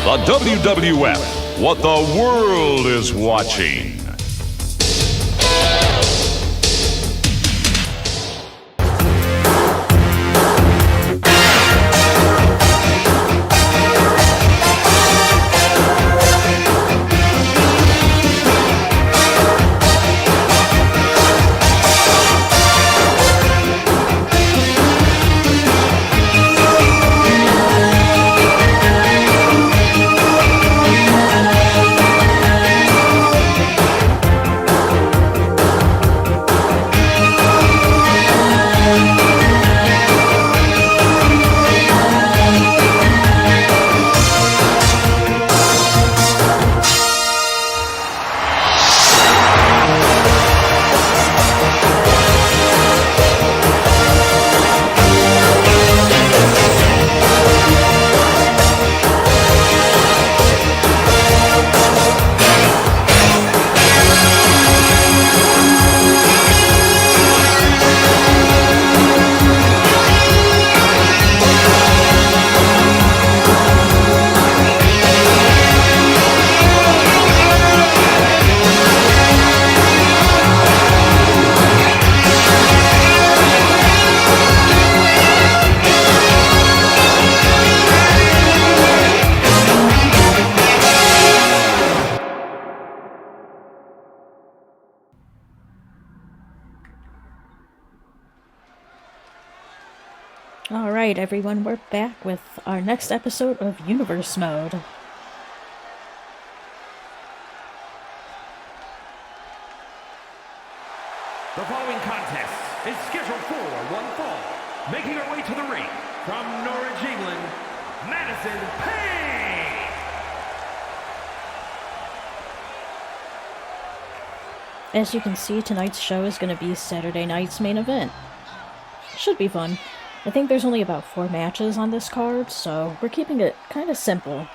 The WWF, what the world is watching. Alright everyone, we're back with our next episode of Universe Mode. The following contest is scheduled for one fall. Making her way to the ring from Norwich, England, Madison Payne! As you can see, tonight's show is going to be Saturday night's main event. Should be fun. I think there's only about 4 matches on this card, so we're keeping it kind of simple.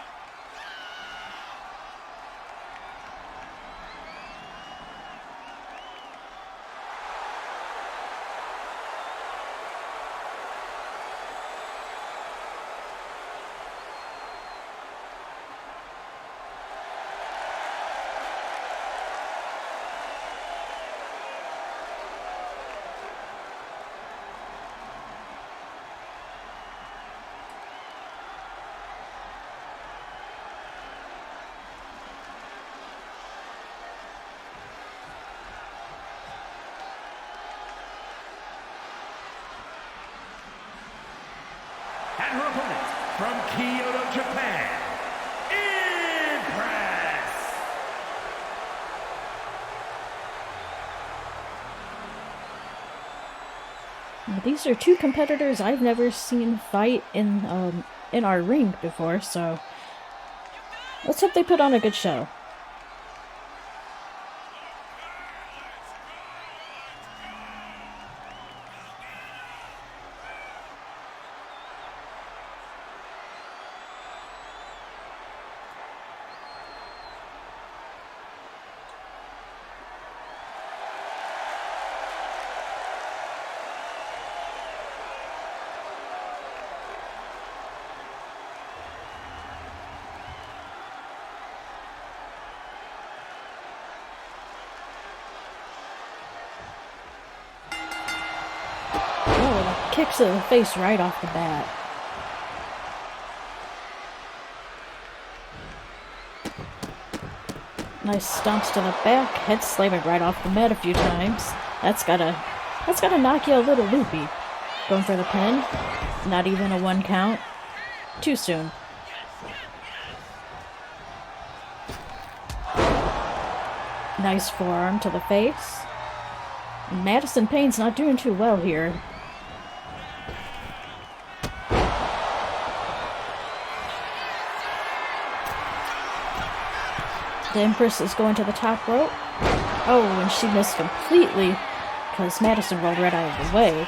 And her opponent from Kyoto, Japan, Empress! These are 2 competitors I've never seen fight in our ring before, so let's hope they put on a good show. Kicks to the face right off the bat. Nice stomps to the back, head slamming right off the mat a few times. That's gotta knock you a little loopy. Going for the pin. Not even a 1 count. Too soon. Nice forearm to the face. Madison Payne's not doing too well here. The Empress is going to the top rope. Oh, and she missed completely because Madison rolled right out of the way.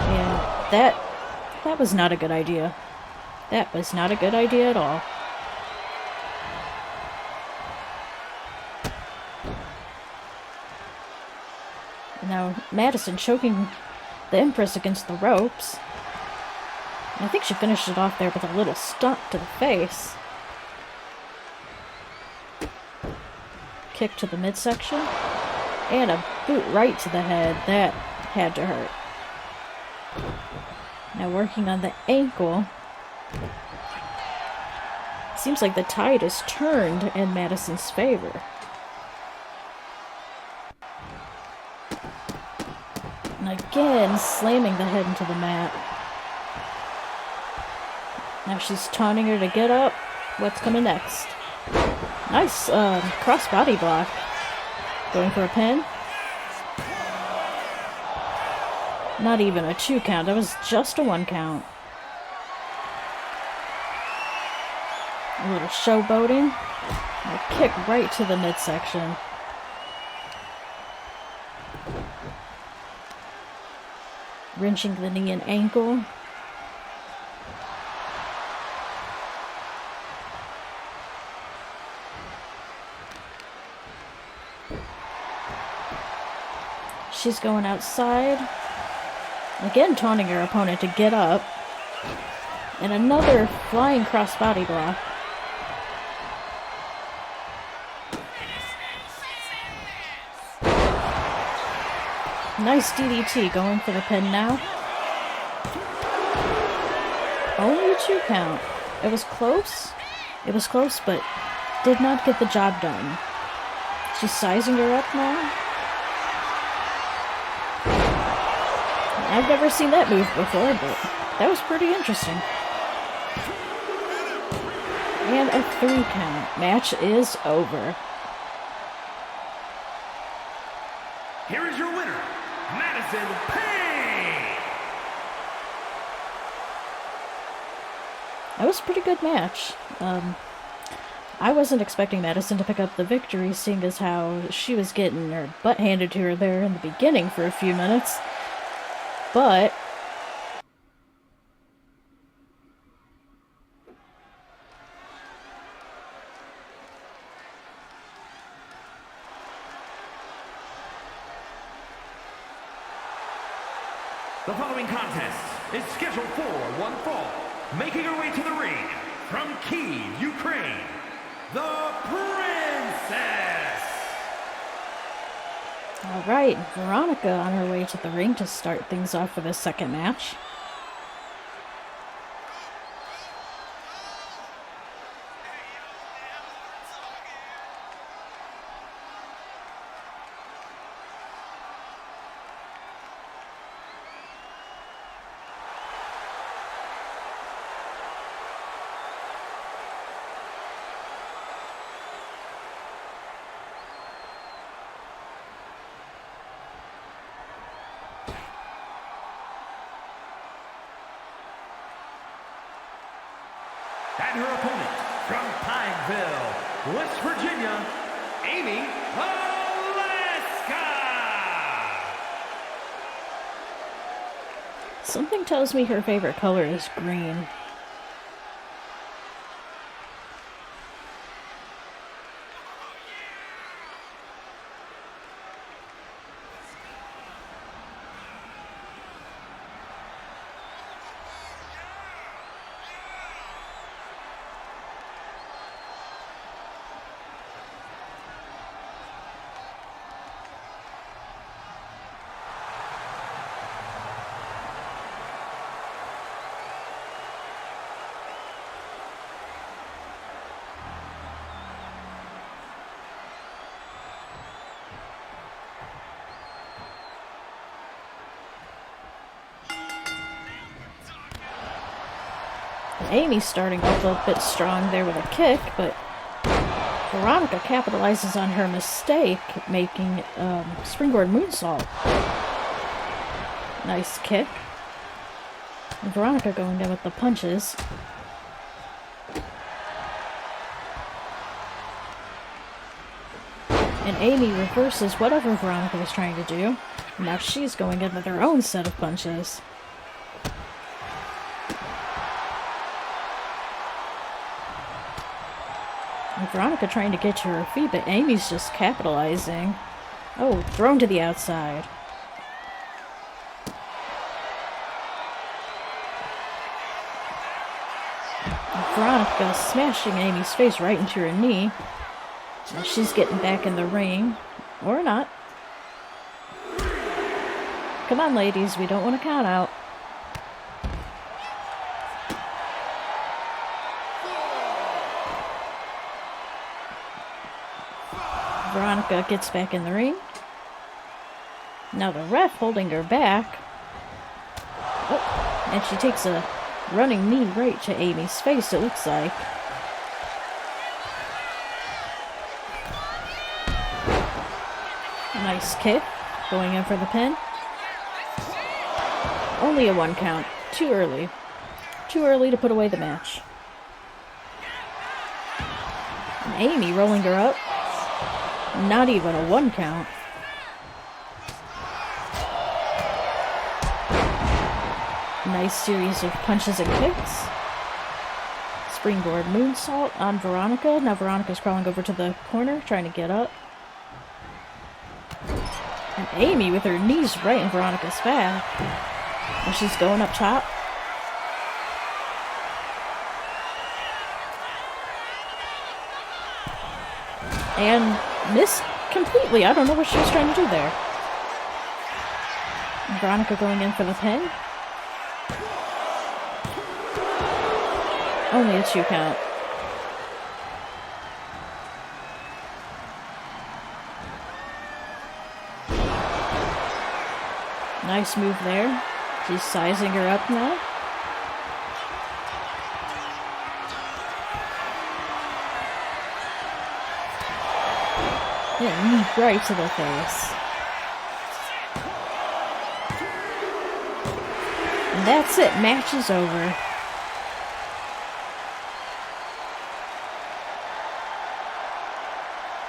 And that was not a good idea. That was not a good idea at all. Now, Madison choking the Empress against the ropes. I think she finished it off there with a little stomp to the face. Kick to the midsection. And a boot right to the head. That had to hurt. Now working on the ankle. Seems like the tide is turned in Madison's favor. And again, slamming the head into the mat. Now she's taunting her to get up. What's coming next? Nice cross-body block. Going for a pin. Not even a 2 count. That was just a 1 count. A little showboating. A kick right to the midsection. Wrenching the knee and ankle. She's going outside. Again taunting her opponent to get up. And another flying crossbody block. Nice DDT, going for the pin now. Only a 2 count. It was close. It was close, but did not get the job done. She's sizing her up now. I've never seen that move before, but that was pretty interesting. And a 3 count. Match is over. Here is your winner, Madison Payne! That was a pretty good match. I wasn't expecting Madison to pick up the victory, seeing as how she was getting her butt handed to her there in the beginning for a few minutes. But the following contest is scheduled for one fall. Making her way to the ring from Kyiv, Ukraine, the Princess! alright, Veronika on her way to the ring to start things off for the second match. And her opponent from Pineville, West Virginia, Amy Ballesca! Something tells me her favorite color is green. Amy's starting off a bit strong there with a kick, but Veronika capitalizes on her mistake, making springboard moonsault. Nice kick. And Veronika going down with the punches. And Amy reverses whatever Veronika was trying to do. Now she's going in with her own set of punches. And Veronika trying to get to her feet, but Amy's just capitalizing. Oh, thrown to the outside. Veronika smashing Amy's face right into her knee. Now she's getting back in the ring. Or not. Come on, ladies, we don't want to count out. Veronika gets back in the ring. Now the ref holding her back. Oh, and she takes a running knee right to Amy's face, it looks like. Nice kick. Going in for the pin. Only a 1 count. Too early. Too early to put away the match. And Amy rolling her up. Not even a 1 count. Nice series of punches and kicks. Springboard moonsault on Veronika. Now Veronika's crawling over to the corner, trying to get up. And Amy with her knees right in Veronika's back. And she's going up top. And missed completely. I don't know what she was trying to do there. And Veronika going in for the pin. Only a 2 count. Nice move there. She's sizing her up now. Yeah, knee right to the face. And that's it. Match is over.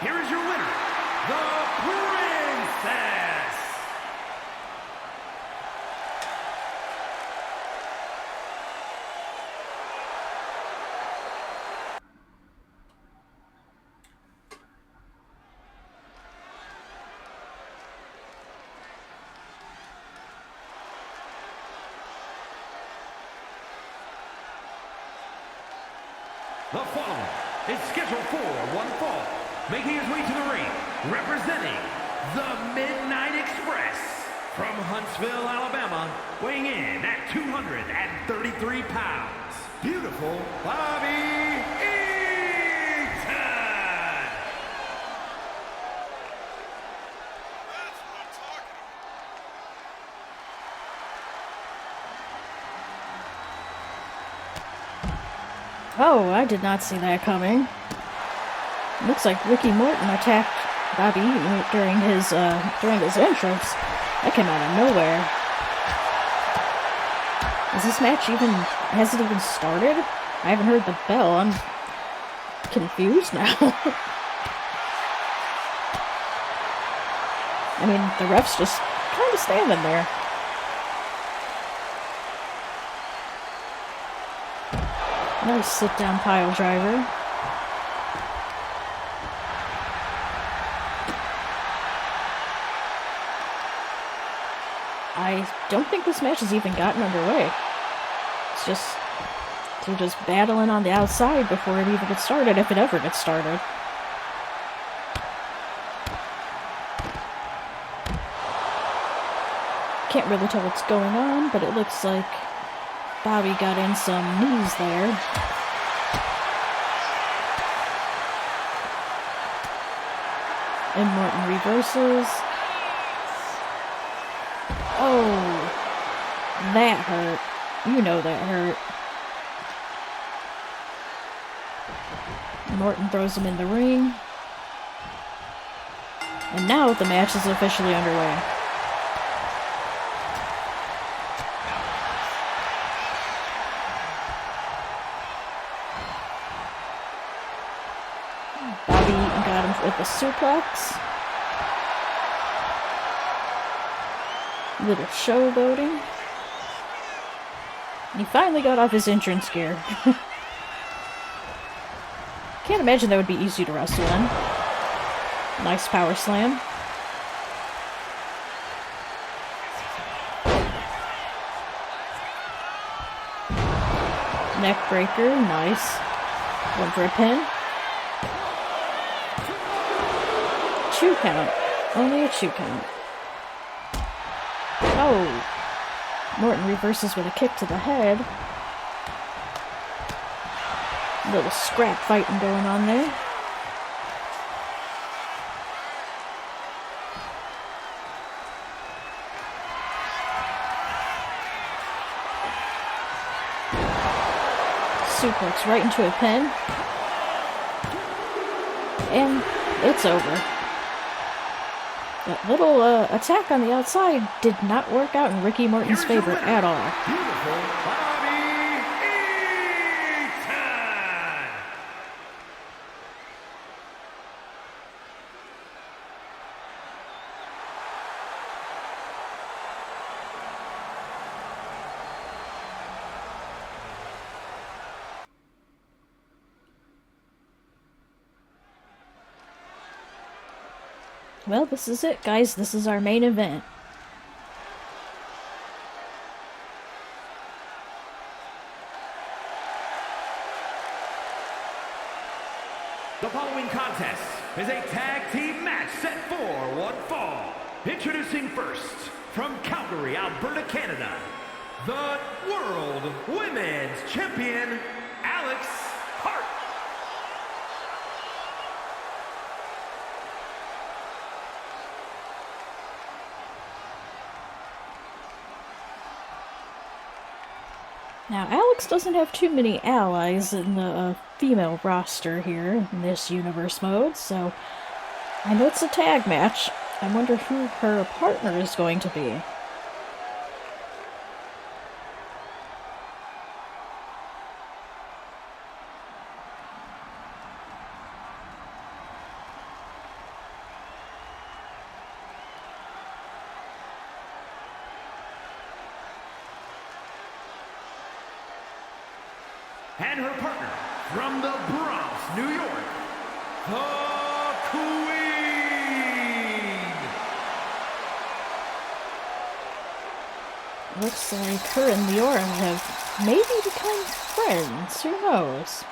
Here is your winner, the Princess. The following is scheduled for one fall, making his way to the ring, representing the Midnight Express from Huntsville, Alabama, weighing in at 233 pounds. Beautiful Bobby Eaton! That's what I'm talking about. Oh, I did not see that coming. Looks like Ricky Morton attacked Bobby Eaton during his entrance. That came out of nowhere. Is this match has it even started? I haven't heard the bell. I'm confused now. I mean, the ref's just kind of standing there. Nice sit-down pile driver. I don't think this match has even gotten underway. It's just... they're just battling on the outside before it even gets started, if it ever gets started. Can't really tell what's going on, but it looks like Bobby got in some knees there. And Morton reverses. Oh, that hurt. You know that hurt. Morton throws him in the ring. And now the match is officially underway. Bobby Eaton got him with a suplex. Little showboating. And he finally got off his entrance gear. Can't imagine that would be easy to wrestle in. Nice power slam. neck breaker. Nice. One for a pin. 2 count. Only a 2 count. Oh. Morton reverses with a kick to the head. A little scrap fighting going on there. Suplex right into a pin. And it's over. That little attack on the outside did not work out in Ricky Morton's favor at all. Beautiful Bobby Eaton! Well, this is it, guys. This is our main event. The following contest is a tag team match set for one fall. Introducing first, from Calgary, Alberta, Canada, the World Women's Champion, Alex Hart. Now, Alex doesn't have too many allies in the female roster here in this universe mode, so I know it's a tag match. I wonder who her partner is going to be. And her partner from the Bronx, New York, the Queen. Looks like her and Liorah have maybe become friends. Who knows?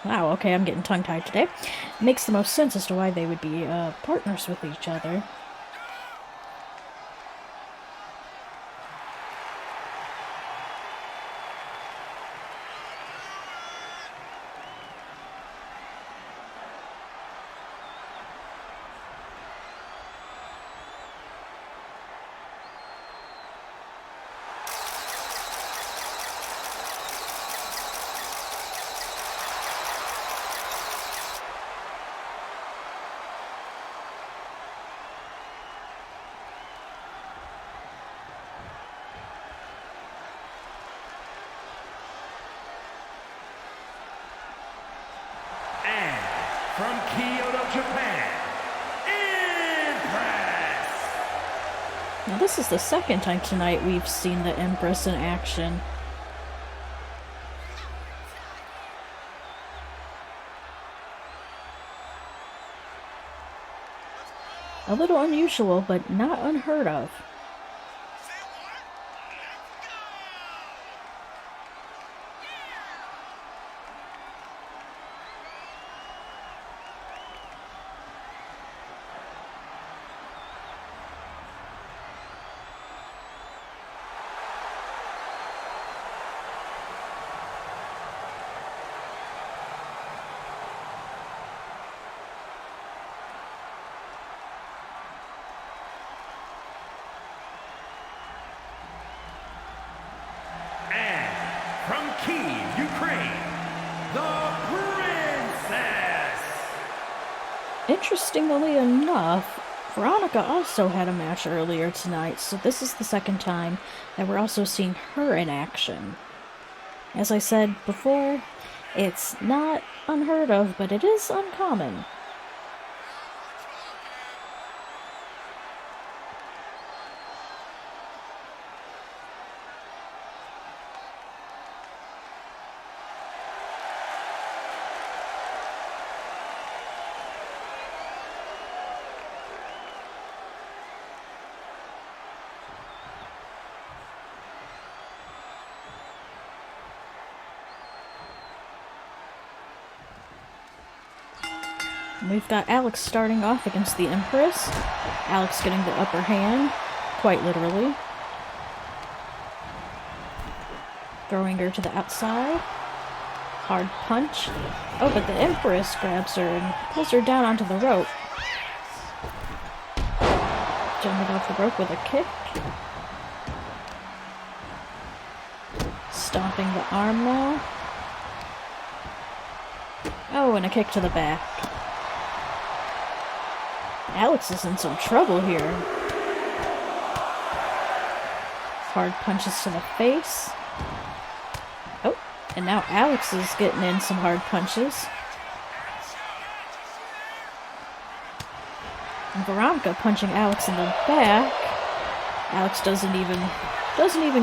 Wow, okay, I'm getting tongue-tied today. Makes the most sense as to why they would be partners with each other. From Kyoto, Japan, Empress! Now this is the second time tonight we've seen the Empress in action. A little unusual, but not unheard of. From Kyiv, Ukraine, the Princess! Interestingly enough, Veronika also had a match earlier tonight, so this is the second time that we're also seeing her in action. As I said before, it's not unheard of, but it is uncommon. And we've got Alex starting off against the Empress. Alex getting the upper hand, quite literally. Throwing her to the outside. Hard punch. Oh, but the Empress grabs her and pulls her down onto the rope. Jumping off the rope with a kick. Stomping the arm now. Oh, and a kick to the back. Alex is in some trouble here. Hard punches to the face. Oh, and now Alex is getting in some hard punches. And Veronika punching Alex in the back. Alex doesn't even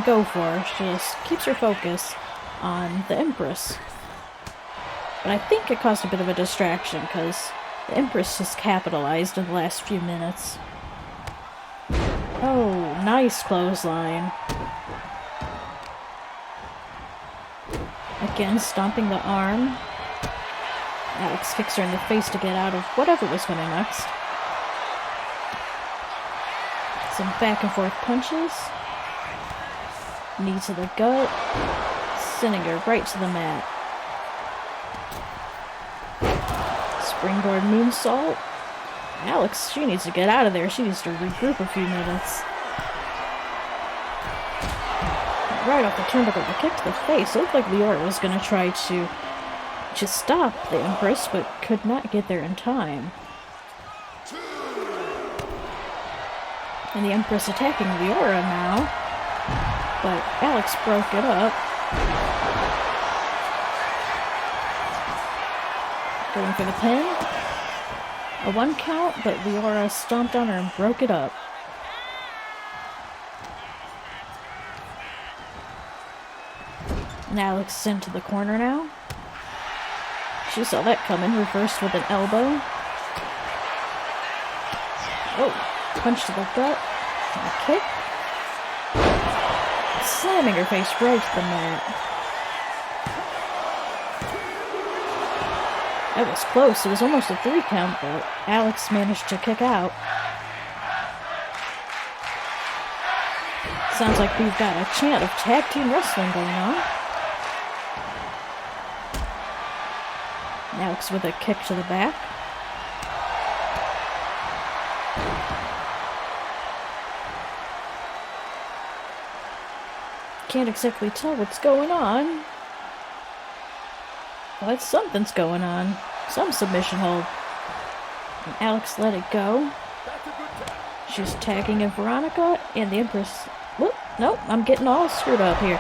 go for her. She just keeps her focus on the Empress. But I think it caused a bit of a distraction because the Empress just capitalized in the last few minutes. Oh, nice clothesline. Again, stomping the arm. Alex kicks her in the face to get out of whatever was coming next. Some back and forth punches. Knee to the gut. Sending her right to the mat. Springboard moonsault. Alex, she needs to get out of there. She needs to regroup a few minutes. Right off the turnbuckle, the kick to the face. It looked like Liorah was going to try to just stop the Empress, but could not get there in time. And the Empress attacking Liorah now. But Alex broke it up. Going for the pin. A 1 count, but Liorah stomped on her and broke it up. And Alex is into the corner now. She saw that coming, reversed with an elbow. Oh, punch to the gut. And a kick. Slamming her face right to the mat. That was close. It was almost a 3 count, but Alex managed to kick out. Sounds like we've got a chant of tag team wrestling going on. Alex with a kick to the back. Can't exactly tell what's going on. But something's going on. Some submission hold. And Alex let it go. She's tagging in Veronika, and the Empress... Whoop, nope, I'm getting all screwed up here.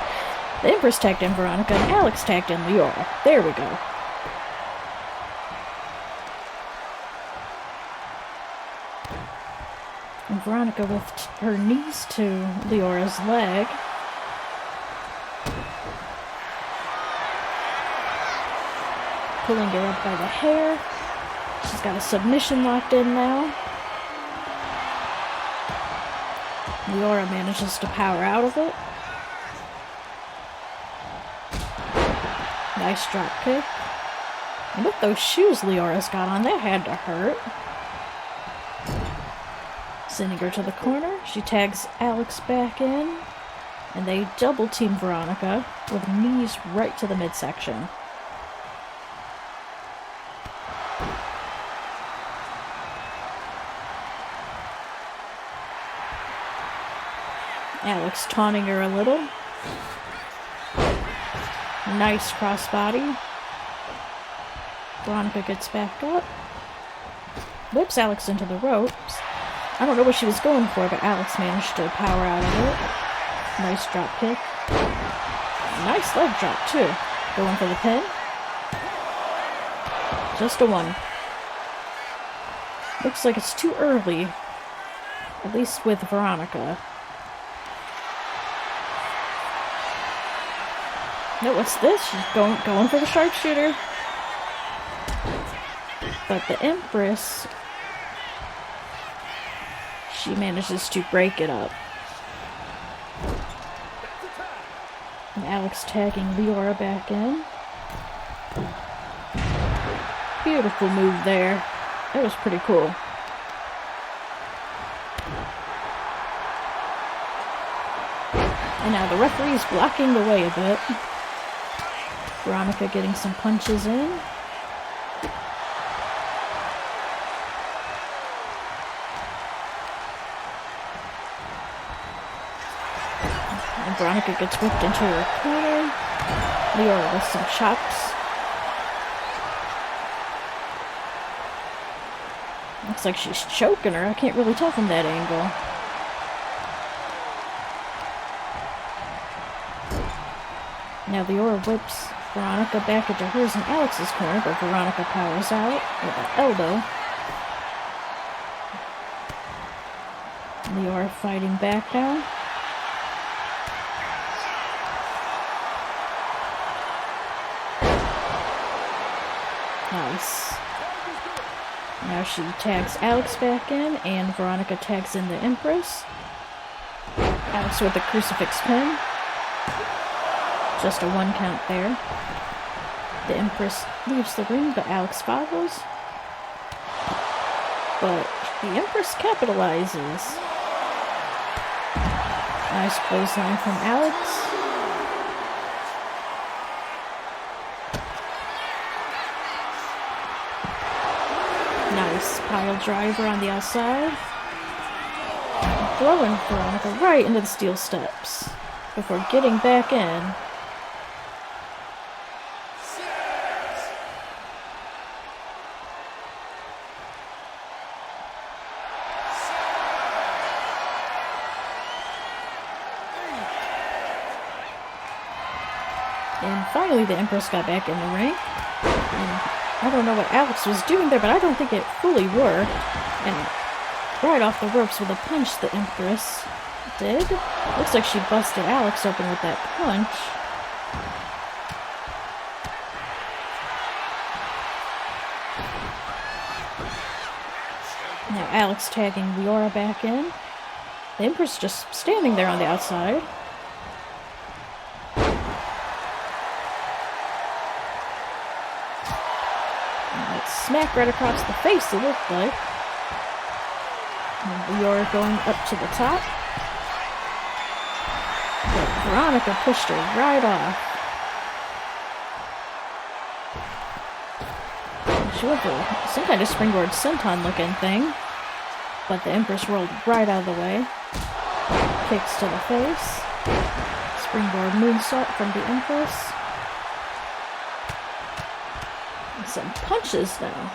The Empress tagged in Veronika, and Alex tagged in Liorah. There we go. And Veronika with her knees to Liorah's leg. Pulling her up by the hair. She's got a submission locked in now. Liorah manages to power out of it. Nice drop kick. And with those shoes Liorah's got on, that had to hurt. Sending her to the corner. She tags Alex back in. And they double team Veronika with knees right to the midsection. Alex taunting her a little. Nice crossbody. Veronika gets back up. Whips Alex into the ropes. I don't know what she was going for, but Alex managed to power out of it. Nice drop kick. Nice leg drop, too. Going for the pin. Just a 1. Looks like it's too early. At least with Veronika. No, what's this? She's going for the sharpshooter. But the Empress, she manages to break it up. And Alex tagging Liorah back in. Beautiful move there. That was pretty cool. And now the referee's blocking the way a bit. Veronika getting some punches in. And Veronika gets whipped into her corner. Liorah with some chops. Looks like she's choking her. I can't really tell from that angle. Now Liorah whips Veronika back into hers and Alex's corner, but Veronika powers out with an elbow. Liorah fighting back now. Nice. Now she tags Alex back in, and Veronika tags in the Empress. Alex with the crucifix pin. Just a 1 count there. The Empress leaves the ring, but Alex follows. But the Empress capitalizes. Nice clothesline from Alex. Nice pile driver on the outside. Throwing Veronika right into the steel steps before getting back in. And finally the Empress got back in the ring. And I don't know what Alex was doing there, but I don't think it fully worked. And right off the ropes with a punch the Empress did. Looks like she busted Alex open with that punch. Now Alex tagging Liorah back in. The Empress just standing there on the outside. Smack right across the face, it looked like. And Liorah going up to the top. But Veronika pushed her right off. She went for some kind of springboard senton looking thing. But the Empress rolled right out of the way. Kicks to the face. Springboard moonsault from the Empress. Some punches now.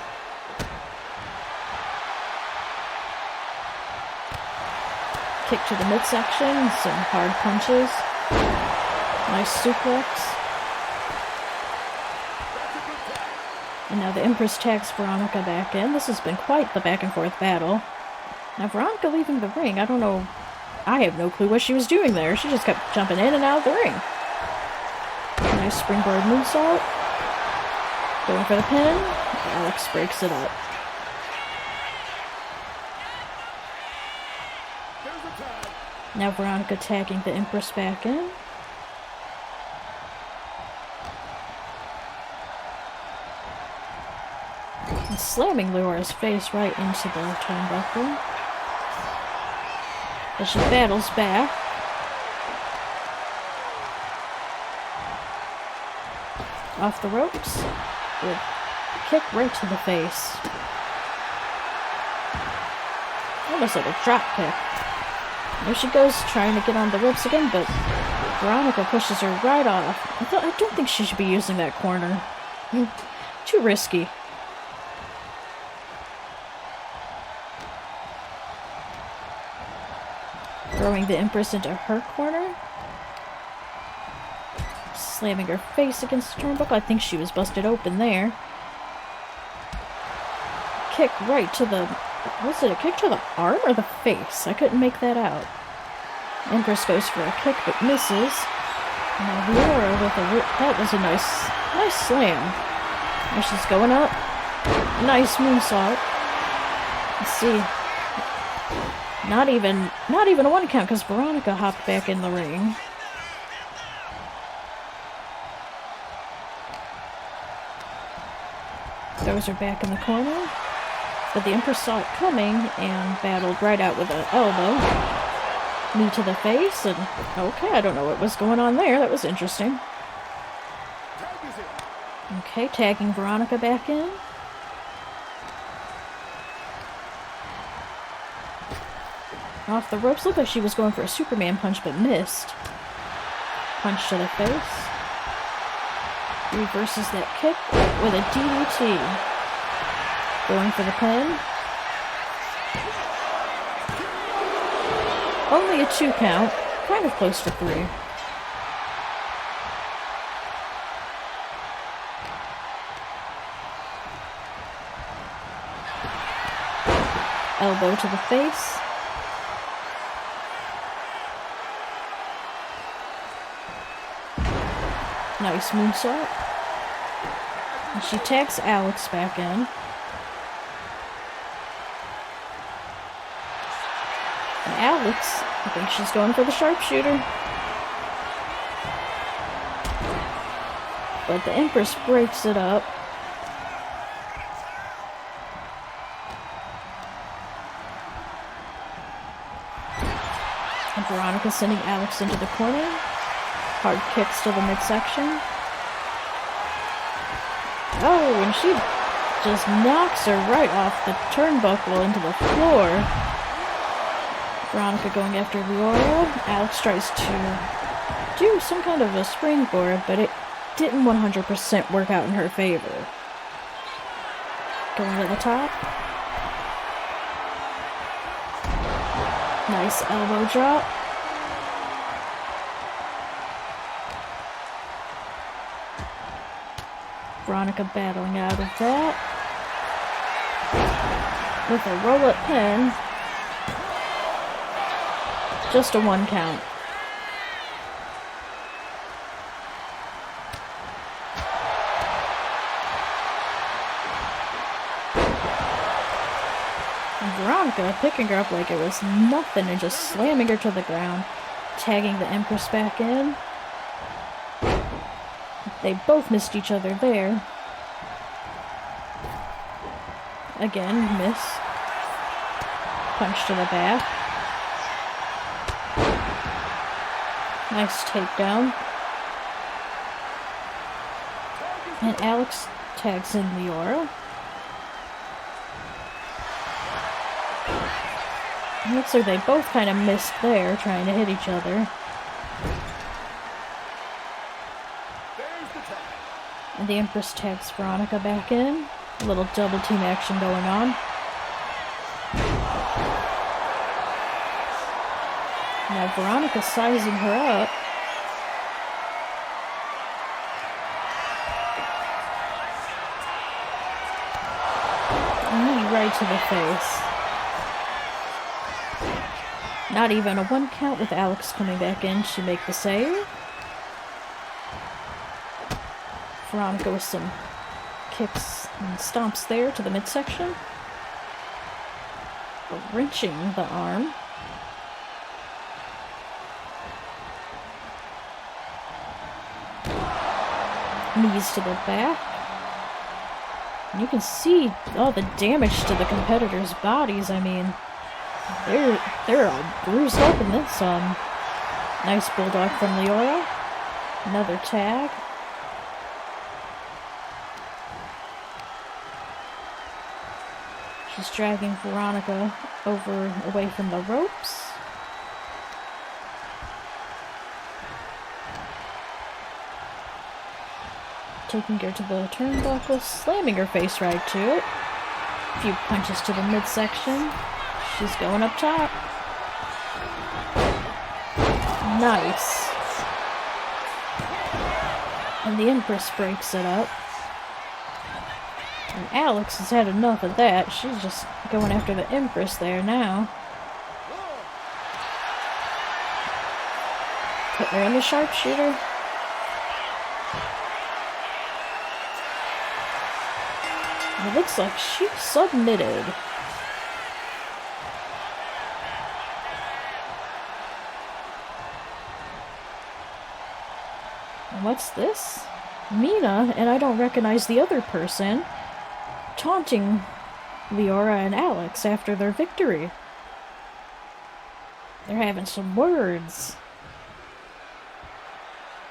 Kick to the midsection, some hard punches. Nice suplex. And now the Empress tags Veronika back in. This has been quite the back and forth battle. Now Veronika leaving the ring, I don't know. I have no clue what she was doing there. She just kept jumping in and out of the ring. Nice springboard moonsault. Going for the pin. Alex breaks it up. Now Veronika tagging the Empress back in. And slamming Liorah's face right into the turnbuckle. As she battles back. Off the ropes. With a kick right to the face. Almost like a drop kick. There she goes, trying to get on the ropes again, but Veronika pushes her right off. I don't think she should be using that corner. Too risky. Throwing the Empress into her corner. Slamming her face against the turnbuckle. I think she was busted open there. Kick right to the... Was it a kick to the arm or the face? I couldn't make that out. Empress goes for a kick but misses. Now Liorah with a... That was a nice slam. Now she's going up. Nice moonsault. Let's see. Not even a 1 count because Veronika hopped back in the ring. Throws her back in the corner. But the Empress saw it coming and battled right out with an elbow. Knee to the face, and okay, I don't know what was going on there. That was interesting. Okay, tagging Veronika back in. Off the ropes. Looked like she was going for a Superman punch, but missed. Punch to the face. Reverses that kick with a DDT. Going for the pin. Only a 2 count. Kind of close to 3. Elbow to the face. Nice moonsault. And she tags Alex back in. And Alex, I think she's going for the sharpshooter. But the Empress breaks it up. And Veronika sending Alex into the corner. Hard kicks to the midsection. Oh, and she just knocks her right off the turnbuckle into the floor. Veronika going after Liorah. Alex tries to do some kind of a springboard, but it didn't 100% work out in her favor. Going to the top. Nice elbow drop. Veronika battling out of that. With a roll-up pin. Just a 1 count. And Veronika picking her up like it was nothing and just slamming her to the ground. Tagging the Empress back in. They both missed each other there. Again, miss. Punch to the back. Nice takedown. And Alex tags in Liorah. It looks like they both kind of missed there, trying to hit each other. And the Empress tags Veronika back in. A little double team action going on. Now Veronika sizing her up. Knee right to the face. Not even a 1 count with Alex coming back in to make the save. Veronika with some kicks and stomps there to the midsection. Wrenching the arm. Knees to the back. And you can see all the damage to the competitors' bodies. I mean, they're all bruised up in this. Nice bulldog from Liorah. Another tag. She's dragging Veronika away from the ropes. Taking her to the turnbuckle, slamming her face right to it. A few punches to the midsection. She's going up top. Nice. And the Empress breaks it up. And Alex has had enough of that. She's just going after the Empress there now. Put her in the sharpshooter. It looks like she submitted. And what's this? Mina, and I don't recognize the other person, taunting Liorah and Alex after their victory. They're having some words.